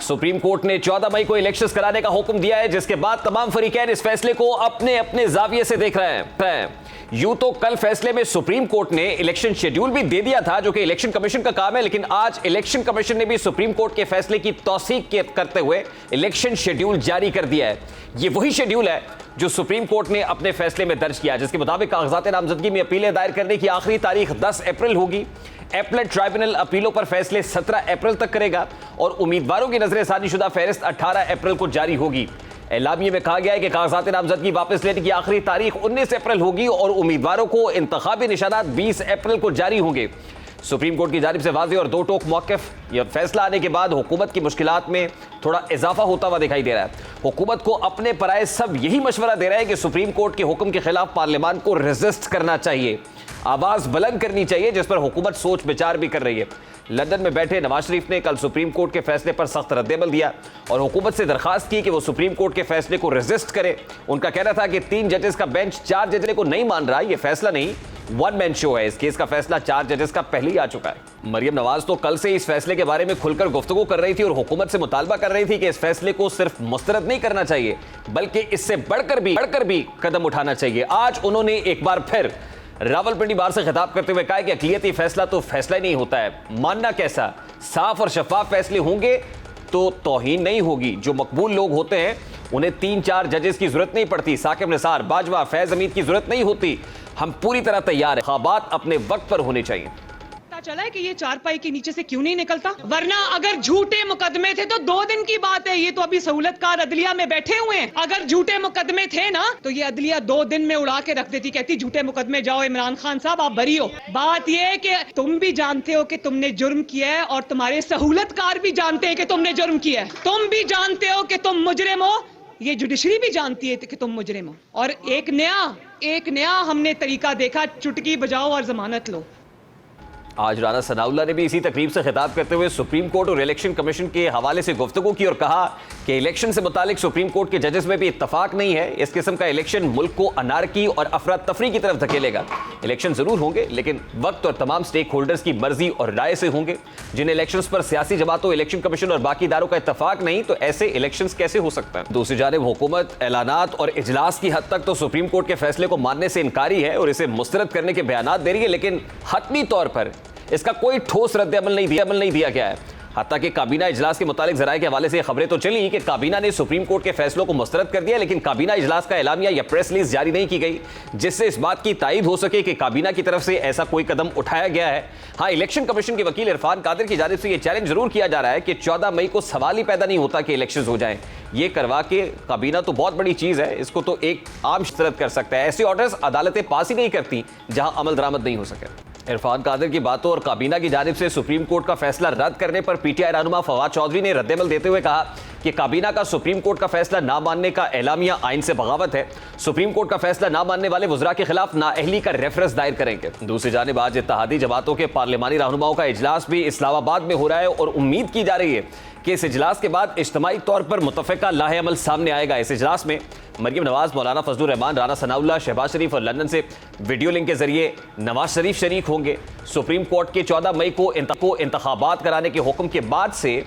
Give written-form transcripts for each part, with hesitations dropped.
Supreme court ने 14 मई को elections कराने का हुक्म दिया है, जिसके बाद तमाम फरीकैन इस फैसले को अपने अपने जाविये से देख रहे हैं। यूं तो कल फैसले में सुप्रीम कोर्ट ने इलेक्शन शेड्यूल भी दे दिया था, जो कि इलेक्शन कमीशन का काम है, लेकिन आज इलेक्शन कमीशन ने भी सुप्रीम कोर्ट के फैसले की तौसीक करते हुए इलेक्शन शेड्यूल जारी कर दिया है। यह वही शेड्यूल है जो सुप्रीम कोर्ट ने अपने फैसले में दर्ज किया, जिसके मुताबिक कागजात नामजदगी में अपीलें दायर करने की आखिरी तारीख 10 अप्रैल होगी। एपलेट ट्राइब्यूनल अपीलों पर फैसले 17 अप्रैल तक करेगा और उम्मीदवारों की नजरसानीशुदा फहरिस्त 18 अप्रैल को जारी होगी। एलामिये में कहा गया है कि कागजात नामजदगी वापस लेने की आखिरी तारीख 19 अप्रैल होगी और उम्मीदवारों को इंतखाबी निशानात 20 अप्रैल को जारी होंगे। सुप्रीम कोर्ट की जानिब से वाज़ेह और दो टोक मौक़िफ़ यह फैसला आने के बाद हुकूमत की मुश्किलात में थोड़ा इजाफा होता हुआ दिखाई दे रहा है। हुकूमत को अपने पराए सब यही मशवरा दे रहे हैं कि सुप्रीम कोर्ट के हुक्म के खिलाफ पार्लियामान को रेजिस्ट करना चाहिए, आवाज बुलंद करनी चाहिए, जिस पर हुकूमत सोच विचार भी कर रही है। लंदन में बैठे नवाज शरीफ ने कल सुप्रीम कोर्ट के फैसले पर सख्त रद्देमल दिया और हुकूमत से दरखास्त की कि वो सुप्रीम कोर्ट के फैसले को रेजिस्ट करे। उनका कहना था कि 3 जजेस का बेंच 4 जजेस को नहीं मान रहा, यह फैसला नहीं, वन मैन शो है। इस केस का फैसला 4 जजेस का पहले ही आ चुका है। मरियम नवाज तो कल से इस फैसले के बारे में खुलकर गुफ्तगू कर रही थी और हुकूमत से मुतालबा कर रही थी कि इस फैसले को सिर्फ मुस्तरद नहीं करना चाहिए, बल्कि इससे बढ़कर भी कदम उठाना चाहिए। आज उन्होंने एक बार फिर रावलपिंडी बार से खिताब करते हुए कहा कि अक़लियती फैसला तो फैसला ही नहीं होता है, मानना कैसा, साफ और शफाफ फैसले होंगे तो तौहीन नहीं होगी। जो मकबूल लोग होते हैं उन्हें 3-4 जजेस की जरूरत नहीं पड़ती, साकिब निसार, बाजवा, फैज हमीद की जरूरत नहीं होती। हम पूरी तरह तैयार हैं, ख़ाबात अपने वक्त पर होने चाहिए। चला है कि ये चारपाई के नीचे से क्यों नहीं निकलता, वरना अगर झूठे मुकदमे थे तो 2 दिन की बात है। ये तो अभी सहूलतकार अदलिया में बैठे हुए हैं। अगर झूठे मुकदमे थे ना तो ये अदलिया 2 दिन में उड़ा के रख देती, कहती झूठे मुकदमे जाओ इमरान खान साहब आप बरी हो। बात यह है कि तुम भी जानते हो कि तुमने जुर्म किया है और तुम्हारे सहूलतकार भी जानते हैं कि तुमने जुर्म किया है। तुम भी जानते हो कि तुम मुजरिम हो, ये जुडिशरी भी जानती है कि तुम मुजरिम हो। और एक नया हमने तरीका देखा, चुटकी बजाओ और जमानत लो। आज राना सनाउल्लाह ने भी इसी तकरीब से खिताब करते हुए सुप्रीम कोर्ट और इलेक्शन कमीशन के हवाले से गुफ्तगू की और कहा कि इलेक्शन से मुतालिक सुप्रीम कोर्ट के जजेस में भी इत्तफाक नहीं है। इस किस्म का इलेक्शन मुल्क को अनारकी और अफरा तफरी की तरफ धकेलेगा। इलेक्शन जरूर होंगे लेकिन वक्त और तमाम स्टेक होल्डर्स की मर्जी और राय से होंगे। जिन इलेक्शंस पर सियासी जमातों, इलेक्शन कमीशन और बाकी इदारों का इत्तफाक नहीं, तो ऐसे इलेक्शंस कैसे हो सकता है। दूसरी जानिब हुकूमत ऐलानात और इजलास की हद तक तो सुप्रीम कोर्ट के फैसले को मानने से इनकारी है और इसे मुस्तरद करने के बयानात दे रही है, लेकिन हतमी तौर पर इसका कोई ठोस रद्द-ए-अमल नहीं दिया गया है। हत्ता कि काबीना इजलास के मुतालिक ज़राए के हवाले से खबरें तो चली कि काबीना ने सुप्रीम कोर्ट के फैसलों को मुस्तरद कर दिया, लेकिन काबीना इजलास का एलामिया या प्रेस रिलीज जारी नहीं की गई जिससे इस बात की तायद हो सके कि काबीना की तरफ से ऐसा कोई कदम उठाया गया है। हाँ, इलेक्शन कमीशन के वकील इरफान कादिर की जानिब से यह चैलेंज जरूर किया जा रहा है कि 14 मई को सवाल ही पैदा नहीं होता कि इलेक्शन हो जाए। ये करवा के काबीना तो बहुत बड़ी चीज़ है, इसको तो एक आम मुस्तरद कर सकता है। ऐसे ऑर्डर्स अदालतें पास ही नहीं करती जहां अमल दरामद नहीं हो सके। इरफान कादिर की बातों और काबीना की जानिब से सुप्रीम कोर्ट का फैसला रद्द करने पर पीटीआई रहनुमा फवाद चौधरी ने रद्देमल देते हुए कहा कि काबीना का सुप्रीम कोर्ट का फैसला ना मानने का एलामिया आइन से बगावत है। सुप्रीम कोर्ट का फैसला ना मानने वाले वज़रा के खिलाफ नाअहली का रेफरेंस दायर करेंगे। दूसरी जानिब आज इत्तेहादी जमातों के पार्लिमानी रहनुमाओं का इजलास भी इस्लामाबाद में हो रहा है और उम्मीद की जा रही है कि इस इजलास के बाद इज्तिमाई तौर पर मुतफ़िका लाहे अमल सामने आएगा। इस इजलास में मरियम नवाज, मौलाना फजलुर रहमान, राना सनाउल्लाह, शहबाज शरीफ और लंदन से वीडियो लिंक के जरिए नवाज शरीफ शरीक होंगे। सुप्रीम कोर्ट के 14 मई को इंतखाबात कराने के हुक्म के बाद से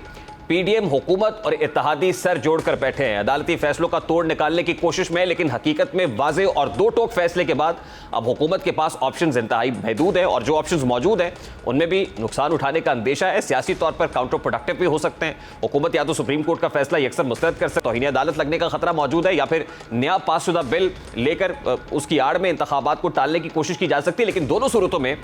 पीडीएम हुकूमत और इत्तेहादी सर जोड़कर बैठे हैं। अदालती फैसलों का तोड़ निकालने की कोशिश में, लेकिन हकीकत में वाज़े और दो टोक फैसले के बाद अब हुकूमत के पास ऑप्शंस इंतहाई महदूद है और जो ऑप्शंस मौजूद हैं उनमें भी नुकसान उठाने का अंदेशा है। सियासी तौर पर काउंटर प्रोडक्टिव भी हो सकते हैं। हुकूमत या तो सुप्रीम कोर्ट का फैसला यकसर मुस्तरद कर सकते, तौहीन अदालत लगने का खतरा मौजूद है, या फिर नया पास शुदा बिल लेकर उसकी आड़ में इंतखाबात को टालने की कोशिश की जा सकती है। लेकिन दोनों सूरतों में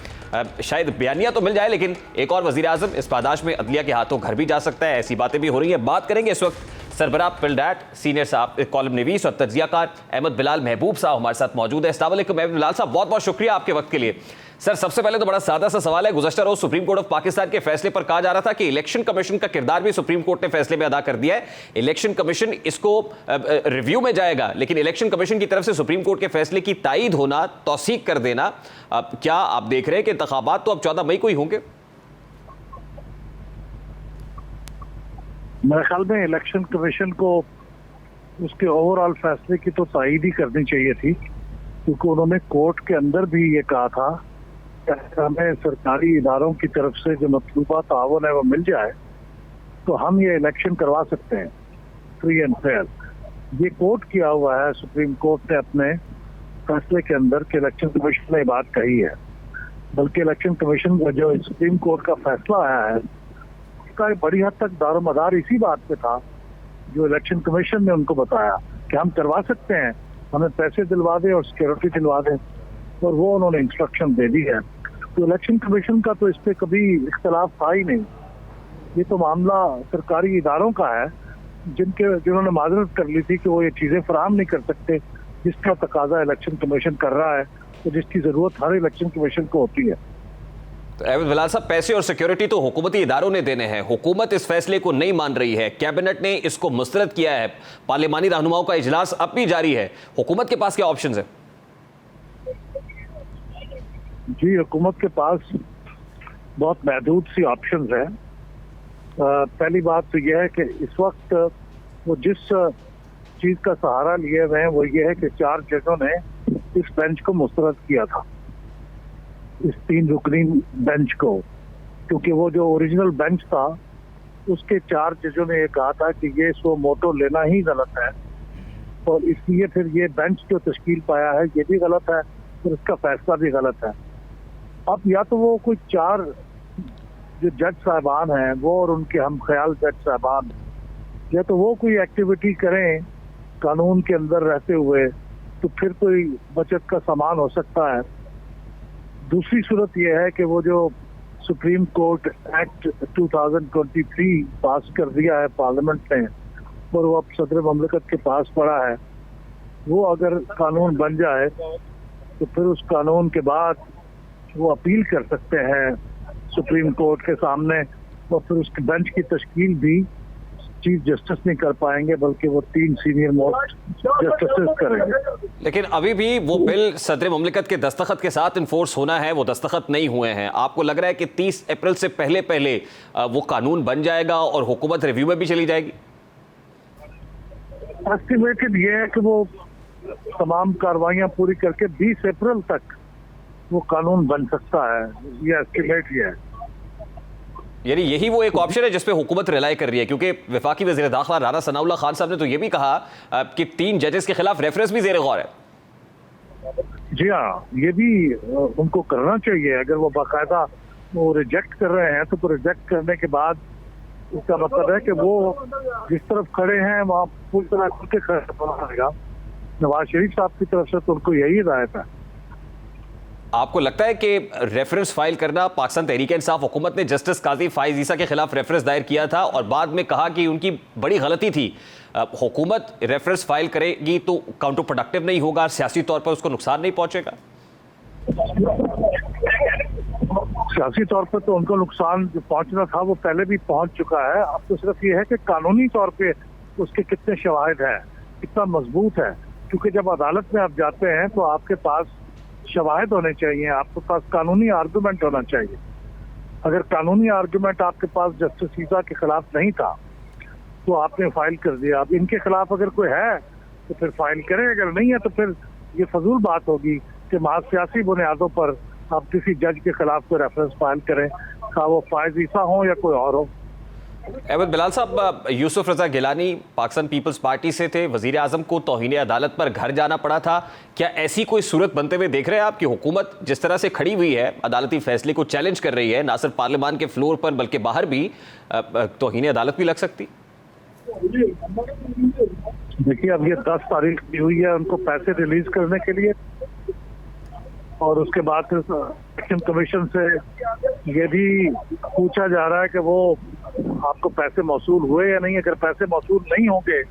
शायद बयानिया तो मिल जाए, लेकिन एक और वज़ीर आज़म इस पादाश में अदलिया के हाथों घर भी जा सकता है। ऐसी बातें भी हो रही है। बात करेंगे इस वक्त सरबराह पिलडैट, सीनियर साहब कॉलम नवीस और तज्जियाकार अहमद बिलाल महबूब साहब हमारे साथ मौजूद है। अस्सलाम वालेकुम अहमद बिलाल साहब, बहुत बहुत शुक्रिया आपके वक्त के लिए। सर, सबसे पहले तो बड़ा सादा सा सवाल है, गुज़श्ता रोज सुप्रीम कोर्ट ऑफ पाकिस्तान के फैसले पर कहा जा रहा था कि इलेक्शन कमीशन का किरदार भी सुप्रीम कोर्ट ने फैसले में अदा कर दिया है। इलेक्शन कमीशन इसको रिव्यू में जाएगा, लेकिन इलेक्शन कमीशन की तरफ से सुप्रीम कोर्ट के फैसले की तायद होना, तौसीक कर देना, क्या आप देख रहे हैं कि इंतखाबात तो अब 14 मई को ही होंगे? मेरे ख्याल में इलेक्शन कमीशन को उसके ओवरऑल फैसले की तो तायद ही करनी चाहिए थी, क्योंकि उन्होंने कोर्ट के अंदर भी ये कहा था कि हमें सरकारी इदारों की तरफ से जो मतलूबा तावन है वो मिल जाए, तो हम ये इलेक्शन करवा सकते हैं फ्री एंड फेयर। ये कोट किया हुआ है सुप्रीम कोर्ट ने अपने फैसले के अंदर कि इलेक्शन कमीशन ने ये बात कही है, बल्कि इलेक्शन कमीशन का जो सुप्रीम कोर्ट का फैसला आया है उसका बड़ी हद तक दारोमदार इसी बात पे था जो इलेक्शन कमीशन ने उनको बताया कि हम करवा सकते हैं, हमें पैसे दिलवा दें और सिक्योरिटी दिलवा दें, और वो उन्होंने इंस्ट्रक्शन दे दी है। तो इलेक्शन कमीशन का तो इस पर कभी इख्तलाफ था ही नहीं। ये तो मामला सरकारी इदारों का है जिन्होंने माजरत कर ली थी कि वो ये चीजें फराहम नहीं कर सकते जिसका तकाजा इलेक्शन कमीशन कर रहा है, तो जिसकी जरूरत हर इलेक्शन कमीशन को होती है। तो अहमद बिलाल साहब, पैसे और सिक्योरिटी तो हुकूमती इदारों ने देने हैं, हुकूमत इस फैसले को नहीं मान रही है, कैबिनेट ने इसको मुस्तरद किया है, पार्लिमानी रहनुमाओं का इजलास अब भी जारी है, हुकूमत के पास क्या ऑप्शन है? जी, हुकूमत के पास बहुत महदूद सी ऑप्शंस हैं। पहली बात तो यह है कि इस वक्त वो जिस चीज का सहारा लिए हुए हैं वो ये है कि 4 जजों ने इस बेंच को मुस्तरद किया था, इस 3 रुकनी बेंच को, क्योंकि वो जो ओरिजिनल बेंच था उसके 4 जजों ने ये कहा था कि ये सो मोटो लेना ही गलत है, और इसलिए फिर ये बेंच जो तश्कील पाया है ये भी गलत है और इसका फैसला भी गलत है। अब या तो वो कोई 4 जो जज साहबान हैं वो और उनके हम ख्याल जज साहबान, या तो वो कोई एक्टिविटी करें कानून के अंदर रहते हुए, तो फिर कोई बचत का सामान हो सकता है। दूसरी सूरत यह है कि वो जो सुप्रीम कोर्ट एक्ट 2023 पास कर दिया है पार्लियामेंट ने और वो अब सदर ममलिकत के पास पड़ा है, वो अगर कानून बन जाए तो फिर उस कानून के बाद वो अपील कर सकते हैं सुप्रीम कोर्ट के सामने, और फिर उसके बेंच की तश्कील भी चीफ जस्टिस नहीं कर पाएंगे बल्कि वो 3 सीनियर मोस्ट जस्टिस करेंगे। लेकिन अभी भी वो बिल सदर ममलिकत के दस्तखत के साथ इन्फोर्स होना है, वो दस्तखत नहीं हुए हैं। आपको लग रहा है कि 30 अप्रैल से पहले वो कानून बन जाएगा और हुकूमत रिव्यू में भी चली जाएगी? एस्टिमेटेड ये है कि वो तमाम कार्रवाइयां पूरी करके 20 अप्रैल तक वो कानून बन सकता है, ये एस्टिमेट ये है। यानी यही वो एक ऑप्शन है जिसपे हुकूमत रिलाई कर रही है, क्योंकि वफाकी वज़ीर दाखिला राना सनाउल्लाह खान साहब ने तो ये भी कहा कि 3 जजेस के खिलाफ रेफरेंस भी ज़ेर गौर है। जी हाँ, ये भी उनको करना चाहिए। अगर वो बाकायदा वो रिजेक्ट कर रहे हैं तो रिजेक्ट करने के बाद इसका मतलब है कि वो जिस तरफ खड़े हैं वहाँ पूरी तरह खुल के खड़ा होना पड़ेगा। नवाज शरीफ साहब की तरफ से तो उनको यही हिदायत है। आपको लगता है कि रेफरेंस फाइल करना, पाकिस्तान तहरीक इंसाफ हुकूमत ने जस्टिस काजी फाइज ईसा के खिलाफ रेफरेंस दायर किया था और बाद में कहा कि उनकी बड़ी गलती थी, हुकूमत रेफरेंस फाइल करेगी तो काउंटर प्रोडक्टिव नहीं होगा, सियासी तौर पर उसको नुकसान नहीं पहुंचेगा? सियासी तौर पर तो उनको नुकसान जो पहुंचना था वो पहले भी पहुंच चुका है। अब तो सिर्फ ये है कि कानूनी तौर पे उसके कितने शवाहिद हैं, कितना मजबूत है, क्योंकि जब अदालत में आप जाते हैं तो आपके पास शवाहिद होने चाहिए, आपके पास कानूनी आर्गूमेंट होना चाहिए। अगर कानूनी आर्गूमेंट आपके पास जस्टिस ईसा के खिलाफ नहीं था तो आपने फाइल कर दिया। अब इनके खिलाफ अगर कोई है तो फिर फाइल करें, अगर नहीं है तो फिर ये फजूल बात होगी कि महज सियासी बुनियादों पर आप किसी जज के खिलाफ कोई रेफरेंस फाइल करें, चाहे वो फाइज ईसा हो या कोई और हो। अहमद बिलाल साहब, यूसुफ रजा गिलानी पाकिस्तान पीपल्स पार्टी से थे, वजीर आजम को तौहीन अदालत पर घर जाना पड़ा था। क्या ऐसी कोई सूरत बनते हुए देख रहे हैं आप कि हुकूमत जिस तरह से खड़ी हुई है, अदालती फैसले को चैलेंज कर रही है, ना सिर्फ पार्लियामान के फ्लोर पर बल्कि बाहर भी तौहीन अदालत भी लग सकती? देखिए, अब ये 10 तारीख दी हुई है उनको पैसे रिलीज करने के लिए, और उसके बाद इलेक्शन कमीशन से ये भी पूछा जा रहा है कि वो आपको पैसे मौसूल हुए या नहीं। अगर पैसे मौसूल नहीं होंगे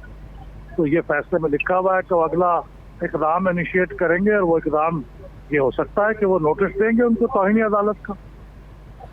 तो ये फैसले में लिखा हुआ है कि वो अगला इकदाम इनिशिएट करेंगे, और वो इकदाम ये हो सकता है कि वो नोटिस देंगे उनको तौहीन अदालत का।